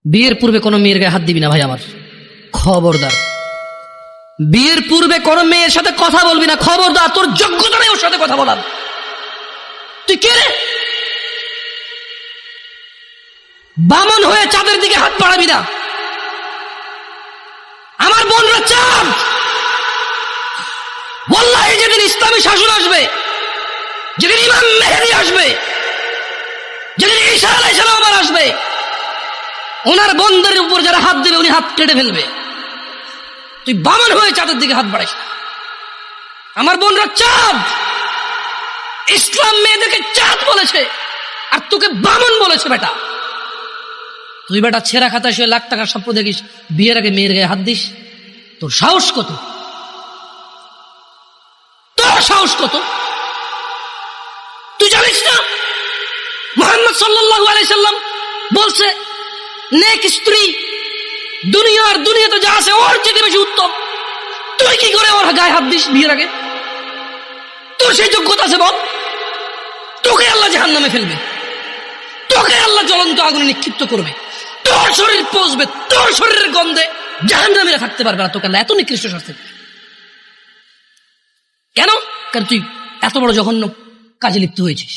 বিয়ের পূর্বে কোনো মেয়ের গায়ে হাত দিবি না ভাই আমার, খবরদার। বিয়ের পূর্বে কোনো মেয়ের সাথে কথা বলবি না, খবরদার। তোর যোগ্যতা নেই ওর সাথে কথা বলার। তুই কে রে? বামন হয়ে চাঁদের দিকে হাত বাড়াবি না। আমার বোনরা চাঁদ। ওয়াল্লাহি যেদিন ইসলামী শাসন আসবে, যেদিন ইমাম মেহেদী আসবে, যেদিন ঈসা আলাইহিস সালাম আসবে, ওনার বন্ধের উপর যারা হাত দেবে উনি হাত কেটে ফেলবে। তুই বামন হয়ে চাঁদের দিকে হাত বাড়াইস। আমার বোনরা চাঁদ। ইসলাম মেয়েদেরকে চাঁদ বলেছে আর তোকে বামন বলেছে। বেটা তুই বেটা ছেঁড়া খাতায় শুয়ে লাখ টাকার স্বপ্ন দেখিস, বিয়ের আগে মেয়ের গায়ে হাত দিস? তোর সাহস কত? তোর সাহস কত? তুই জানিস না মুহাম্মদ সাল্লাল্লাহু আলাইহি সাল্লাম বলছে নেক স্ত্রী দুনিয়াতে যা আছে ওর চেয়ে বেশি উত্তম। তুই কি করে ওর গায়ে হাত দিস বিয়ের আগে? তোর সেই যোগ্যতা আছে বল? তোকে আল্লাহ জাহান্নামে ফেলবে, তোকে আল্লাহ জ্বলন্ত আগুনে নিক্ষিপ্ত করবে, তোর শরীর পচবে, তোর শরীরের গন্ধে জাহান্নামীরা থাকতে পারবে না। তোকে আল্লাহ এত নিকৃষ্ট শাস্তি দেবে কেন? কারণ তুই এত বড় জঘন্য কাজে লিপ্ত হয়েছিস।